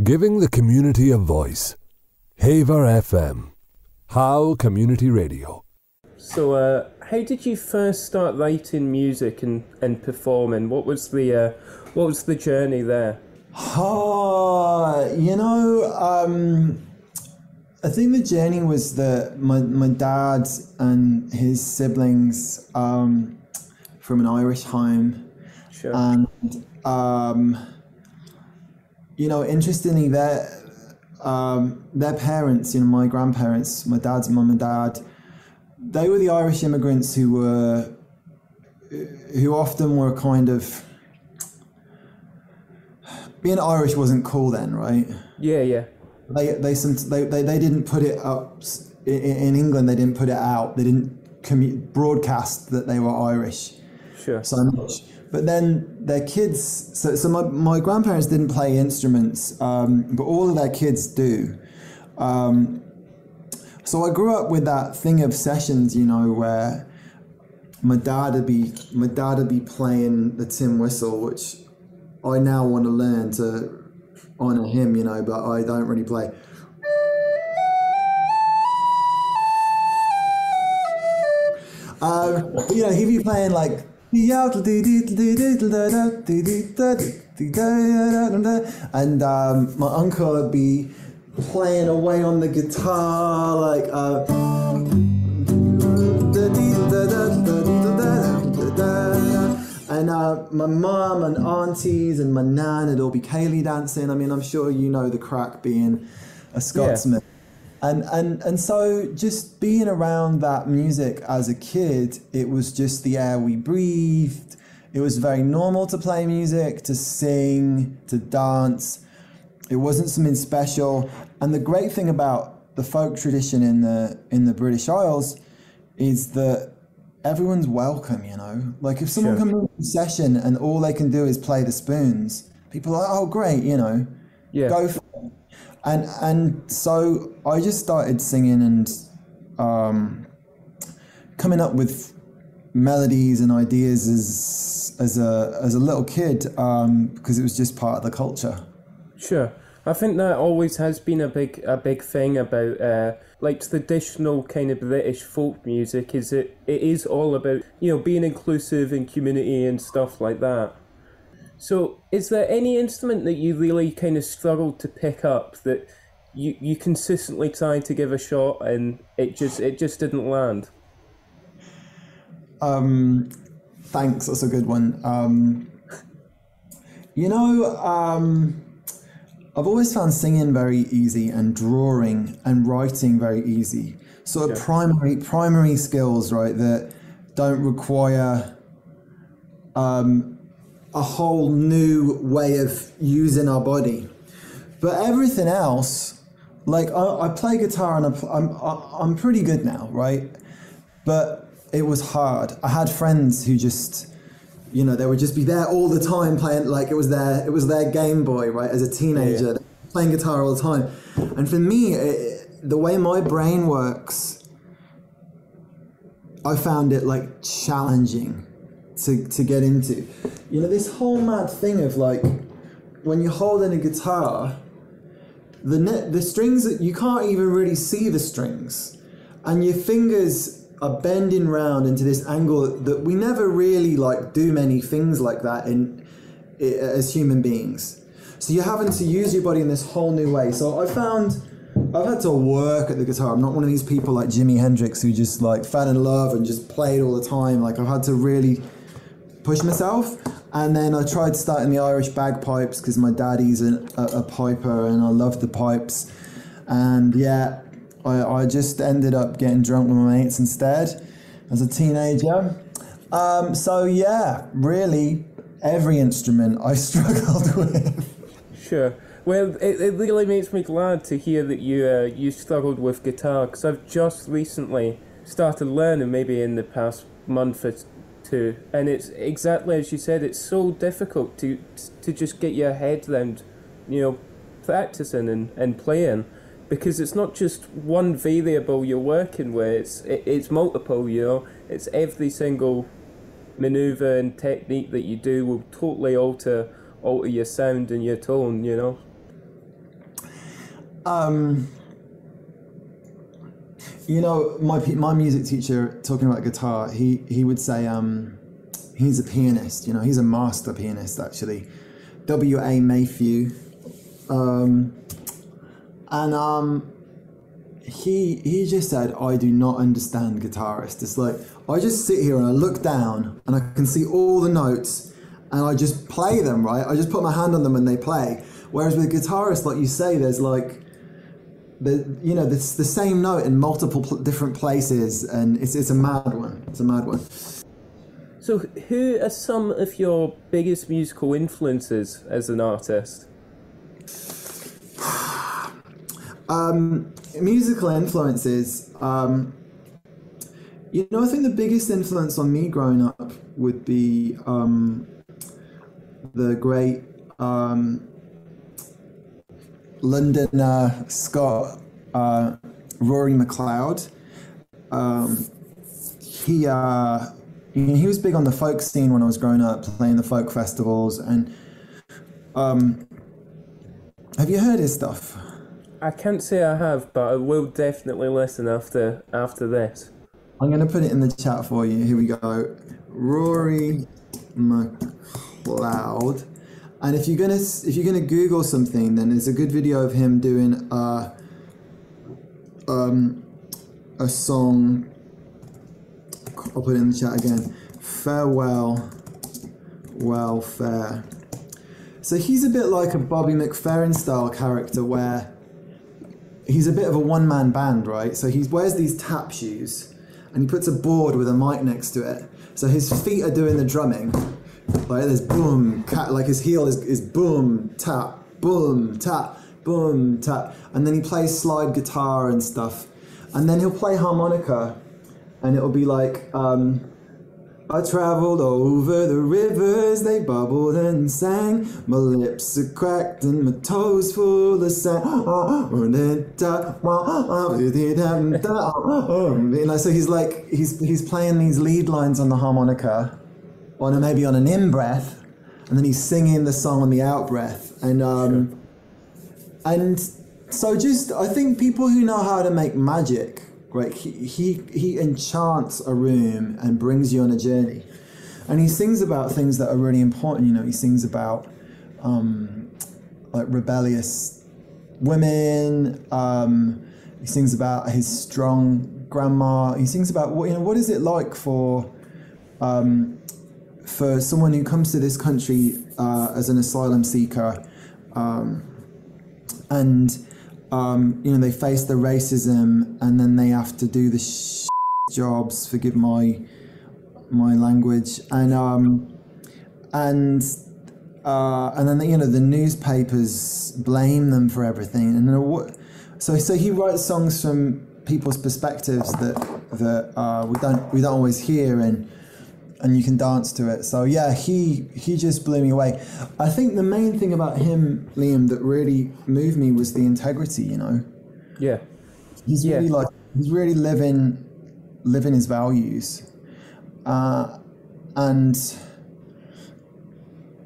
Giving the community a voice. Haver FM. How Community Radio. So, how did you first start writing music and performing? What was the journey there? I think the journey was that my dad and his siblings from an Irish home. Sure. And interestingly, their parents, my grandparents, my dad's mum and dad, they were the Irish immigrants who often were kind of, being Irish wasn't cool then, right? Yeah. They didn't put it up in England. They didn't put it out. They didn't broadcast that they were Irish. Sure. So much. But then their kids, so my grandparents didn't play instruments, but all of their kids do. So I grew up with that thing of sessions, where my dad would be playing the tin whistle, which I now want to learn to honour him, but I don't really play. He'd be playing like. And my uncle would be playing away on the guitar, like and my mum and aunties and my nan would all be ceilidh dancing. I mean, I'm sure you know the crack being a Scotsman. Yeah. And so just being around that music as a kid, it was just the air we breathed. It was very normal to play music, to sing, to dance. It wasn't something special. And the great thing about the folk tradition in the British Isles is that everyone's welcome, Like if someone comes into a session and all they can do is play the spoons, people are like, oh great, Yeah. Go for it. And so I just started singing and coming up with melodies and ideas as a little kid because it was just part of the culture. Sure. I think that always has been a big thing about like traditional kind of British folk music, is it is all about being inclusive in community and stuff like that. So is there any instrument that you really kind of struggled to pick up that you consistently tried to give a shot and it just didn't land? Thanks, that's a good one. I've always found singing very easy and drawing and writing very easy. Sort of primary skills, right, that don't require a whole new way of using our body. But everything else, like I play guitar and I'm pretty good now, right? But it was hard. I had friends who just, they would just be there all the time playing, like it was their Game Boy, right? As a teenager, playing guitar all the time. And for me, the way my brain works, I found it like challenging to get into. This whole mad thing of like, when you're holding a guitar, the strings, you can't even really see the strings. And your fingers are bending round into this angle that we never really like do many things like that as human beings. So you're having to use your body in this whole new way. So I've had to work at the guitar. I'm not one of these people like Jimi Hendrix who just like fell in love and just played all the time. Like I've had to really push myself. And then I tried starting the Irish bagpipes because my daddy's a piper and I love the pipes. And I just ended up getting drunk with my mates instead as a teenager. Really every instrument I struggled with. Sure. Well, it really makes me glad to hear that you struggled with guitar, because I've just recently started learning, maybe in the past month or two, and it's exactly as you said, it's so difficult to just get your head around, practicing and playing, because it's not just one variable you're working with, it's multiple, it's every single maneuver and technique that you do will totally alter your sound and your tone, You know, my music teacher, talking about guitar, he would say he's a pianist. You know, he's a master pianist actually, W.A. Mayhew, he just said, I do not understand guitarists. It's like I just sit here and I look down and I can see all the notes and I just play them, right? I just put my hand on them and they play. Whereas with guitarists, like you say, there's like it's the same note in multiple different places, and it's a mad one. It's a mad one. So, who are some of your biggest musical influences as an artist? Musical influences. I think the biggest influence on me growing up would be the great Londoner Scott Rory McLeod. He was big on the folk scene when I was growing up, playing the folk festivals. And have you heard his stuff? I can't say I have, but I will definitely listen after this. I'm going to put it in the chat for you. Here we go. Rory McLeod. And if you're gonna Google something, then there's a good video of him doing a song. I'll put it in the chat again. Farewell, Welfare. So he's a bit like a Bobby McFerrin style character, where he's a bit of a one-man band, right? So he wears these tap shoes, and he puts a board with a mic next to it. So his feet are doing the drumming. Like there's boom, like his heel is boom, tap, boom, tap, boom, tap. And then he plays slide guitar and stuff. And then he'll play harmonica, and it'll be like, I traveled over the rivers, they bubbled and sang. My lips are cracked and my toes full of sand. So he's playing these lead lines on the harmonica, or maybe on an in-breath, and then he's singing the song on the out-breath. And so just, I think people who know how to make magic, right, he enchants a room and brings you on a journey. And he sings about things that are really important, you know. He sings about like rebellious women, he sings about his strong grandma, he sings about what is it like for someone who comes to this country as an asylum seeker, they face the racism, and then they have to do the jobs. Forgive my language, and then the newspapers blame them for everything, and so he writes songs from people's perspectives that we don't always hear, and you can dance to it. So yeah, he just blew me away. I think the main thing about him, Liam, that really moved me was the integrity, you know. Yeah. He's really living his values. And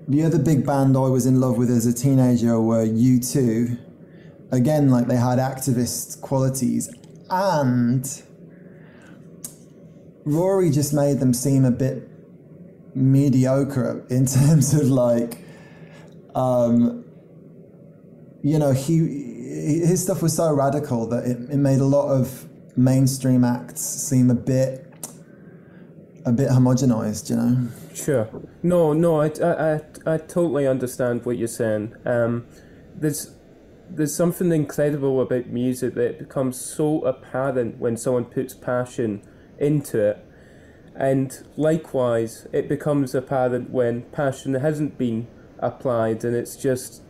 the other big band I was in love with as a teenager were U2. Again, like they had activist qualities, and Rory just made them seem a bit mediocre in terms of like, his stuff was so radical that it made a lot of mainstream acts seem a bit homogenized, you know? Sure. No, I totally understand what you're saying. There's something incredible about music that becomes so apparent when someone puts passion into it, and likewise it becomes apparent when passion hasn't been applied and it's just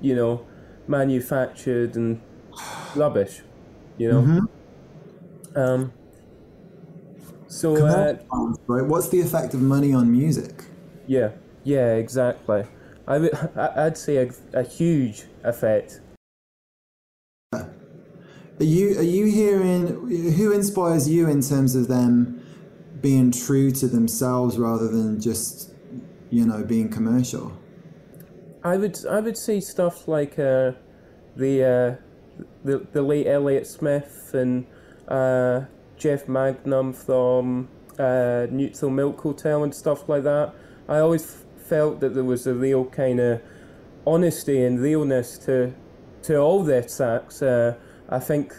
manufactured and rubbish, Mm-hmm. Right, what's the effect of money on music? Yeah, exactly. I'd say a huge effect. Are you hearing, who inspires you in terms of them being true to themselves rather than just, being commercial? I would say stuff like the the late Elliott Smith and Jeff Magnum from Neutral Milk Hotel and stuff like that. I always felt that there was a real kind of honesty and realness to all their tracks. I think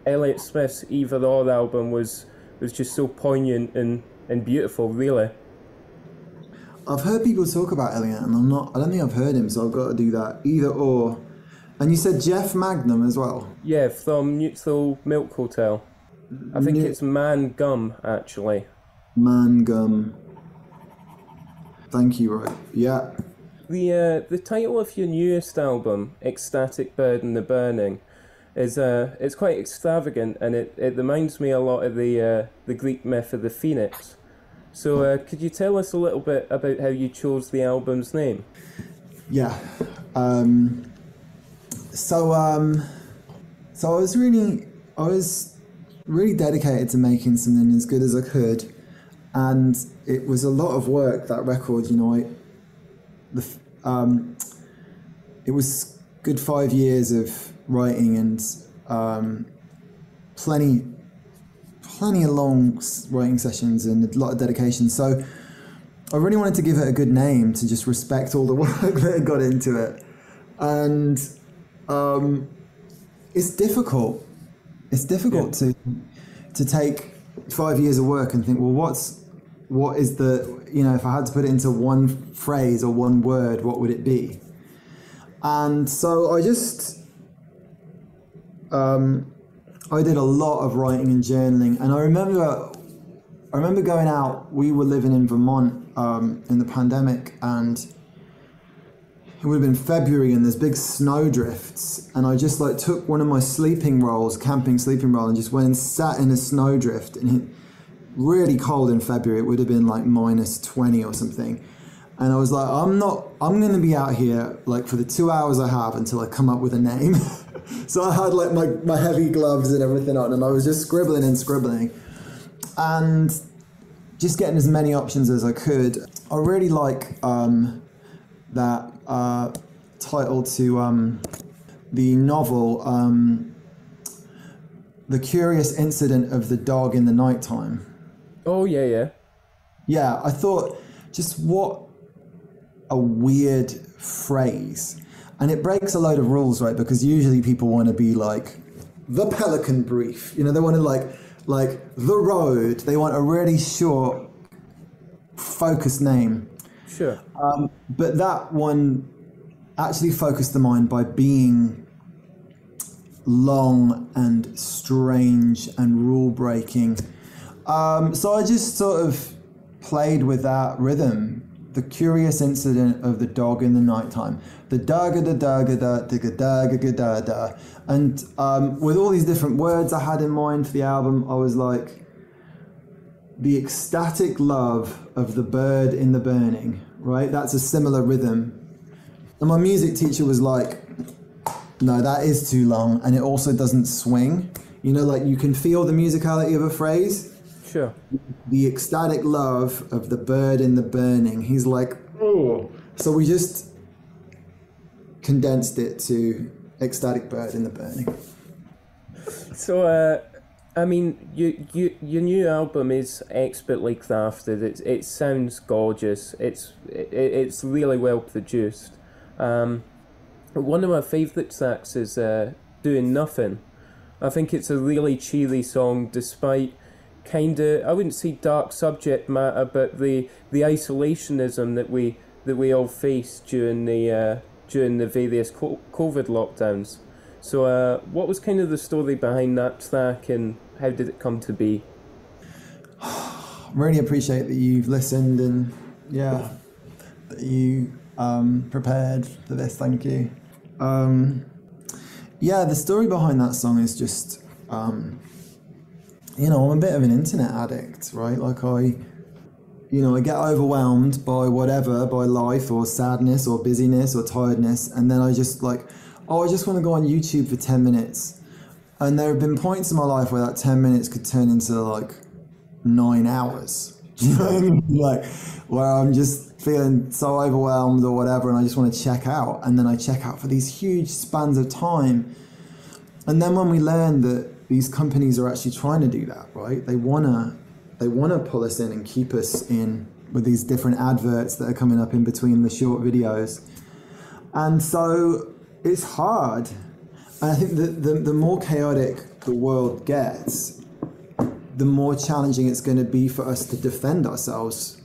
Elliott Smith's Either Or album was just so poignant and beautiful, really. I've heard people talk about Elliott, and I don't think I've heard him, so I've got to do that. Either Or. And you said Jeff Magnum as well? Yeah, from Neutral Milk Hotel. I think it's Man Gum, actually. Man Gum. Thank you, right. Yeah. The title of your newest album, Ecstatic, Bird and the Burning, is it's quite extravagant, and it reminds me a lot of the Greek myth of the phoenix. So could you tell us a little bit about how you chose the album's name? Yeah. So I was really dedicated to making something as good as I could, and it was a lot of work, that record. You know, it was good 5 years of writing and plenty of long writing sessions and a lot of dedication. So I really wanted to give it a good name to just respect all the work that got into it. And it's difficult. It's difficult to take 5 years of work and think, well, what is the, you know, if I had to put it into one phrase or one word, what would it be? And so I just, I did a lot of writing and journaling. And I remember going out, we were living in Vermont in the pandemic, and it would have been February, and there's big snow drifts, and I just like took one of my camping sleeping rolls, and just went and sat in a snow drift, and it really cold in February. It would have been like -20 or something. And I was like, I'm going to be out here like for the 2 hours I have until I come up with a name. So I had like my heavy gloves and everything on, and I was just scribbling and just getting as many options as I could. I really like that title to the novel, The Curious Incident of the Dog in the Nighttime. Oh, yeah. Yeah, I thought, just what a weird phrase. And it breaks a load of rules, right? Because usually people want to be like, the Pelican Brief. You know, they want to like The Road. They want a really short, focused name. Sure. But that one actually focused the mind by being long and strange and rule-breaking. So I just sort of played with that rhythm. The Curious Incident of the Dog in the Nighttime. The da-ga-da-da-ga-da-da-ga-da-ga-da-da. And with all these different words I had in mind for the album, I was like, the ecstatic love of the bird in the burning, right? That's a similar rhythm. And my music teacher was like, no, that is too long, and it also doesn't swing. You know, like you can feel the musicality of a phrase. Sure. The ecstatic love of the bird in the burning. He's like, oh. So we just condensed it to Ecstatic Bird in the Burning. So, I mean, your new album is expertly crafted. It sounds gorgeous. It's really well produced. One of my favourite tracks is Doing Nothing. I think it's a really cheery song, despite kind of, I wouldn't say dark subject matter, but the isolationism that we all face during the various COVID lockdowns. So what was kind of the story behind that track, and how did it come to be? Really appreciate that you've listened, and that you prepared for this. Thank you. The story behind that song is just I'm a bit of an internet addict, right? Like I get overwhelmed by life or sadness or busyness or tiredness, and then I just I just want to go on YouTube for 10 minutes. And there have been points in my life where that 10 minutes could turn into 9 hours. Do you know what I mean? Where I'm just feeling so overwhelmed or whatever, and I just want to check out. And then I check out for these huge spans of time. And then when we learned that these companies are actually trying to do that, right? They wanna pull us in and keep us in with these different adverts that are coming up in between the short videos. And so it's hard. And I think that the more chaotic the world gets, the more challenging it's going to be for us to defend ourselves.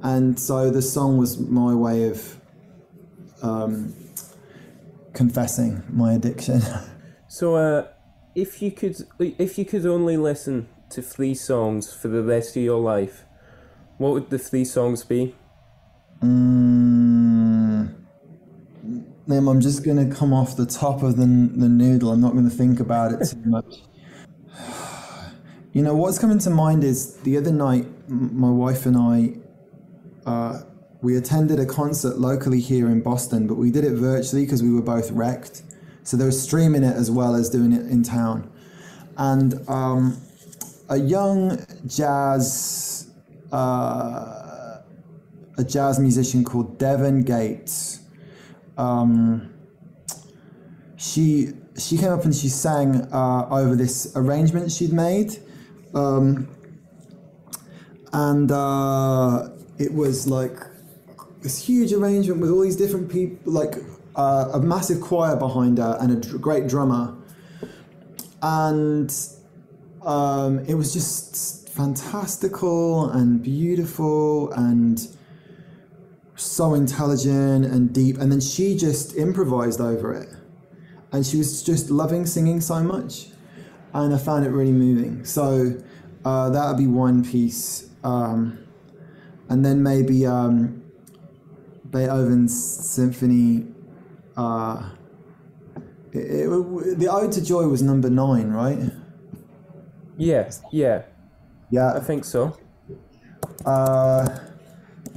And so the song was my way of confessing my addiction. So, if you could only listen to 3 songs for the rest of your life, what would the 3 songs be? I'm just going to come off the top of the noodle. I'm not going to think about it too much. You know, what's coming to mind is the other night, my wife and I, we attended a concert locally here in Boston, but we did it virtually because we were both wrecked. So they were streaming it as well as doing it in town. And a young jazz musician called Devon Gates, she came up and she sang over this arrangement she'd made, and it was like this huge arrangement with all these different people, like a massive choir behind her and a great drummer, and it was just fantastical and beautiful and so intelligent and deep. And then she just improvised over it, and she was just loving singing so much, and I found it really moving. So that would be one piece, and then maybe Beethoven's symphony. The Ode to Joy was number 9, right? Yeah. I think so.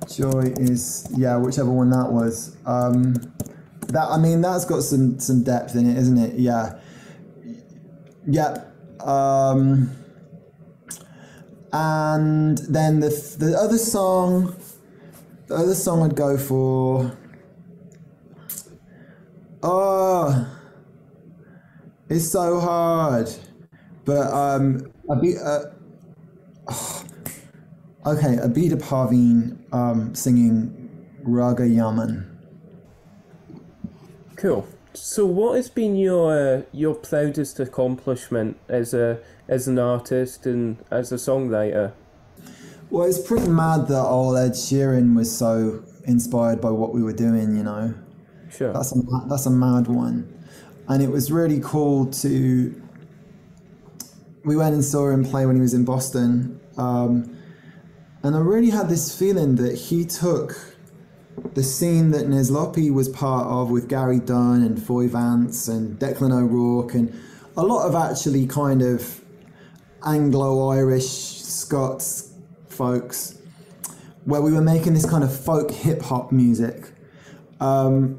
Joy is, whichever one that was. That's got some depth in it, isn't it? Yeah. And then the other song I'd go for. Oh, it's so hard. But Abida Parveen singing Raga Yaman. Cool. So, what has been your proudest accomplishment as an artist and as a songwriter? Well, it's pretty mad that old Ed Sheeran was so inspired by what we were doing. You know, sure. That's a mad one, and it was really cool to. We went and saw him play when he was in Boston, and I really had this feeling that he took the scene that Nizlopi was part of with Gary Dunn and Foy Vance and Declan O'Rourke and a lot of actually kind of Anglo-Irish Scots folks, where we were making this kind of folk hip-hop music. And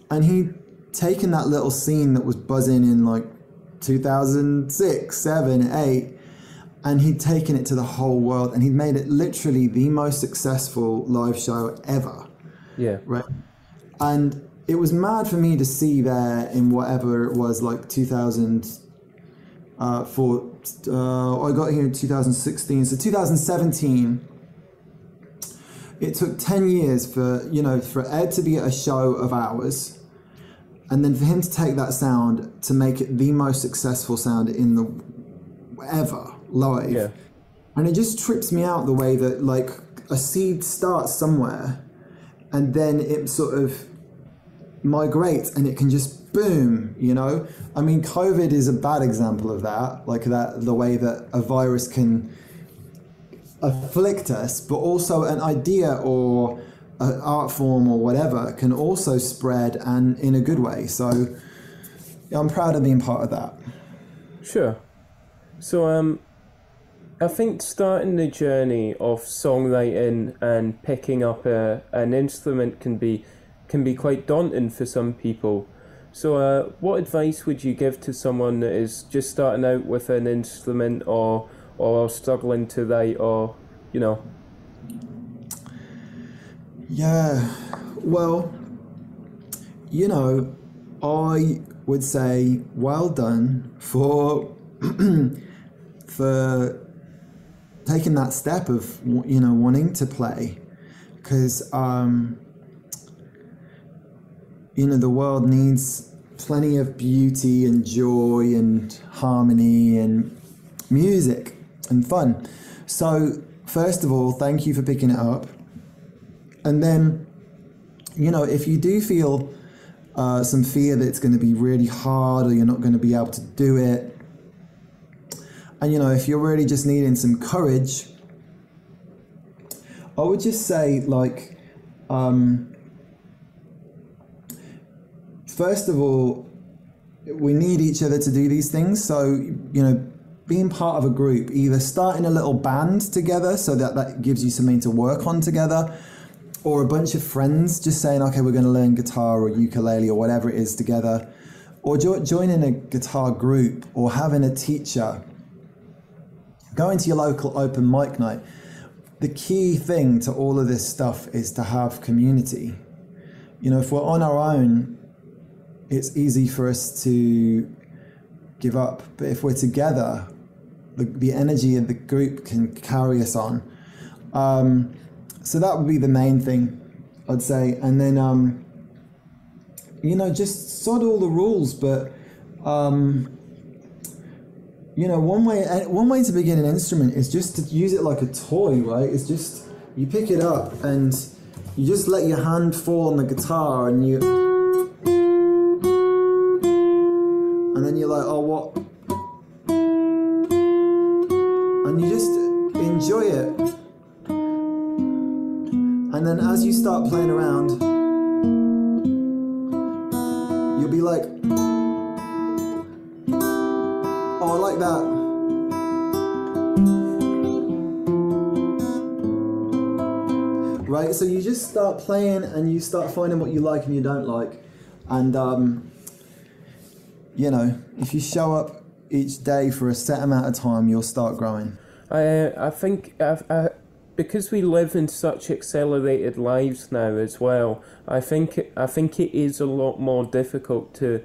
he'd taken that little scene that was buzzing in like 2006, 7, 8, and he'd taken it to the whole world, and he'd made it literally the most successful live show ever. Yeah. Right. And it was mad for me to see there in whatever it was, like 2004. I got here in 2016. So 2017, it took 10 years for Ed to be at a show of ours, and then for him to take that sound to make it the most successful sound in the ever live. Yeah. And it just trips me out the way that like a seed starts somewhere and then it sort of migrates and it can just boom, you know? I mean, COVID is a bad example of that, like that, the way that a virus can afflict us, but also an idea or an art form or whatever can also spread, and in a good way. So yeah, I'm proud of being part of that. Sure. So I think starting the journey of songwriting and picking up an instrument can be quite daunting for some people. So what advice would you give to someone that is just starting out with an instrument or struggling to write, or, you know? Yeah, well, you know, would say, well done for for taking that step of, you know, wanting to play, because you know, the world needs plenty of beauty and joy and harmony and music and fun. So first of all, thank you for picking it up. And then, you know, if you do feel some fear that it's going to be really hard or you're not going to be able to do it, and, you know, if you're really just needing some courage, I would just say, like, first of all, we need each other to do these things. So, you know, being part of a group, either starting a little band together so that gives you something to work on together, or a bunch of friends just saying, okay, we're going to learn guitar or ukulele or whatever it is together, or joining a guitar group, or having a teacher, going to your local open mic night. The key thing to all of this stuff is to have community. You know, if we're on our own, it's easy for us to give up. But if we're together, the energy of the group can carry us on. So that would be the main thing, I'd say. And then, you know, just sod all the rules. But, you know, one way to begin an instrument is just to use it like a toy, right? It's just, you pick it up and you just let your hand fall on the guitar, and then you're like, oh, what? And you just enjoy it. And then as you start playing around, you'll be like, oh, I like that. Right, so you just start playing and you start finding what you like and you don't like. And, you know, if you show up each day for a set amount of time, you'll start growing. I think because we live in such accelerated lives now as well, I think it is a lot more difficult to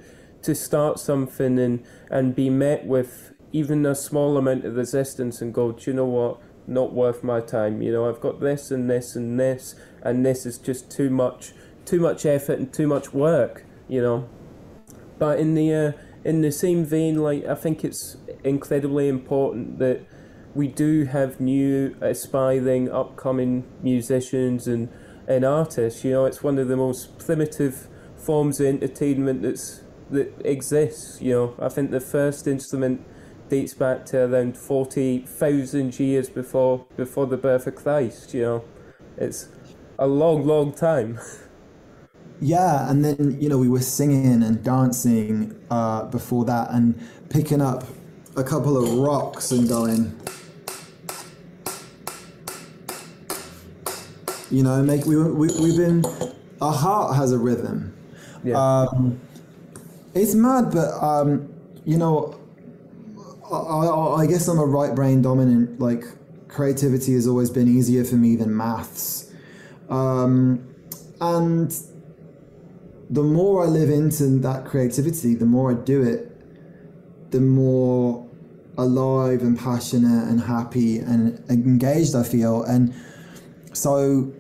start something and be met with even a small amount of resistance and go, do you know what, not worth my time. You know, I've got this and this and this, and this is just too much effort and too much work, you know. But in the same vein, like, I think it's incredibly important that we do have new aspiring upcoming musicians and artists. You know, it's one of the most primitive forms of entertainment that exists. You know, I think the first instrument dates back to around 40,000 years before the birth of Christ. You know, it's a long time. Yeah, and then, you know, we were singing and dancing before that, and picking up a couple of rocks and going, you know, we've been, our heart has a rhythm. Yeah. It's mad, but you know, I guess I'm a right brain dominant. Like, creativity has always been easier for me than maths, and the more I live into that creativity, the more I do it, the more alive and passionate and happy and engaged I feel. And so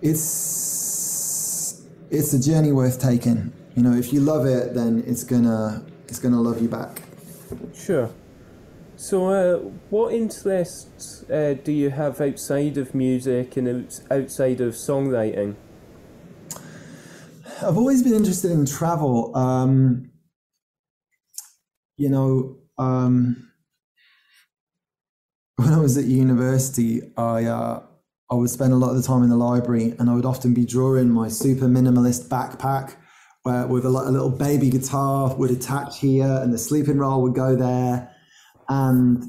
it's a journey worth taking. You know, if you love it, then it's gonna love you back. Sure. So what interests do you have outside of music and outside of songwriting? I've always been interested in travel. You know, when I was at university, I would spend a lot of the time in the library, and I would often be drawing my super minimalist backpack with a little baby guitar would attach here, and the sleeping roll would go there. And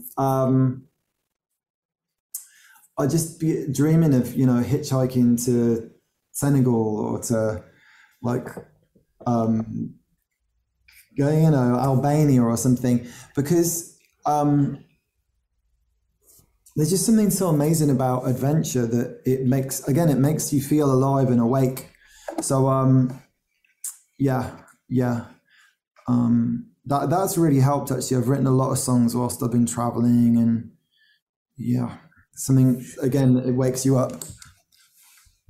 I'd just be dreaming of, you know, hitchhiking to Senegal or to, like, you know, Albania or something, because there's just something so amazing about adventure that it makes you feel alive and awake. So, yeah. That's really helped, actually. I've written a lot of songs whilst I've been traveling, and yeah, something, again, it wakes you up.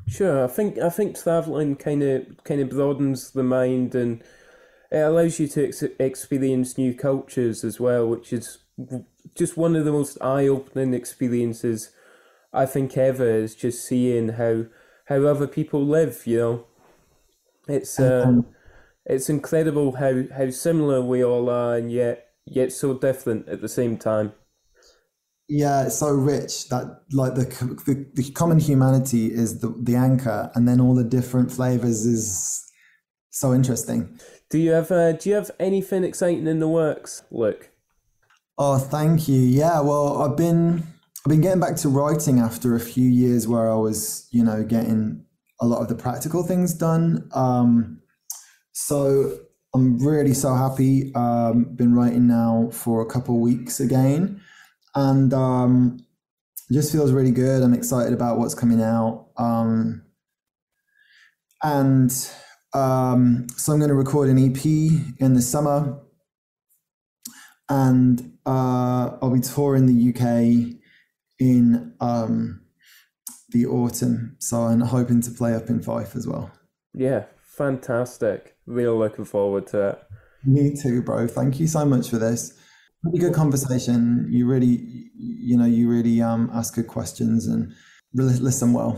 Sure, I think traveling kind of broadens the mind, and it allows you to experience new cultures as well, which is just one of the most eye-opening experiences I think ever, is just seeing how other people live, you know. It's incredible how similar we all are, and yet so different at the same time. Yeah, it's so rich that, like, the common humanity is the anchor, and then all the different flavors is so interesting. Do you have anything exciting in the works, Luke? Oh, thank you. Yeah, well, I've been getting back to writing after a few years where I was, getting a lot of the practical things done. So I'm really so happy. Been writing now for a couple of weeks again, and it just feels really good. I'm excited about what's coming out. So I'm going to record an EP in the summer, and I'll be touring the UK in the autumn. So I'm hoping to play up in Fife as well. Yeah, fantastic. Really looking forward to it. Me too, bro. Thank you so much for this. Really good conversation. You really ask good questions and really listen well.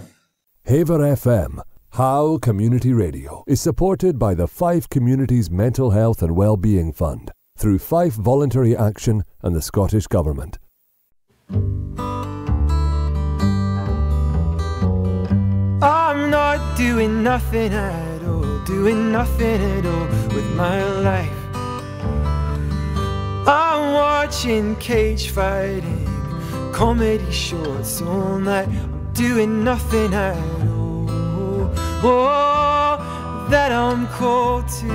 Haver FM, How Community Radio, is supported by the Fife Communities Mental Health and Wellbeing Fund through Fife Voluntary Action and the Scottish Government. I'm not doing nothing at all with my life. I'm watching cage fighting, comedy shorts all night. I'm doing nothing at all that I'm called to.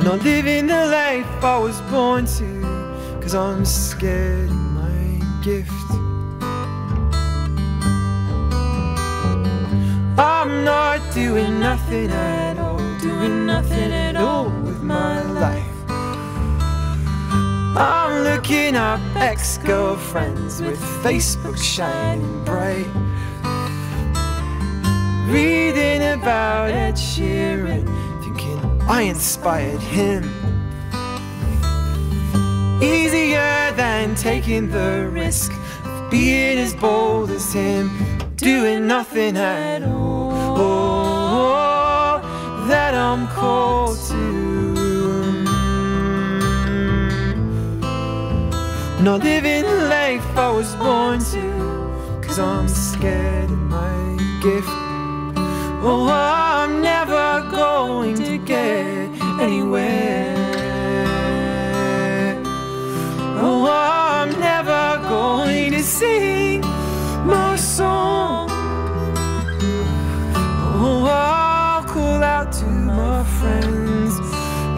Not living the life I was born to, 'cause I'm scared of my gift. I'm not doing nothing at all with my life. I'm looking up ex-girlfriends with Facebook shining bright, reading about Ed Sheeran, thinking I inspired him. Easier than taking the risk of being as bold as him. Doing nothing at all that I'm called to. Not living the life I was born to, 'cause I'm scared of my gift. Oh, I'm never going to get anywhere. Oh, I'm never going to sing my song. Oh, I'll call out to my friends,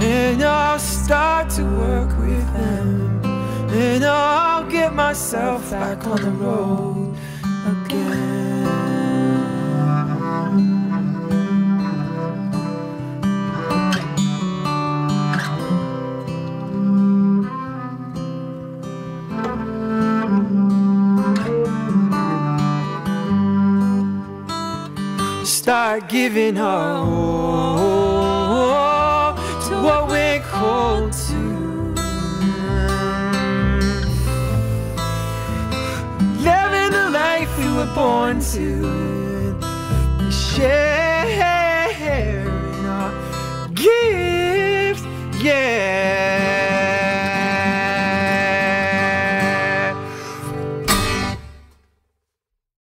and I'll start to work with them, and I'll get myself back on the road again. Start giving our all to what we're called to. Living the life we were born to, sharing our gift, yeah.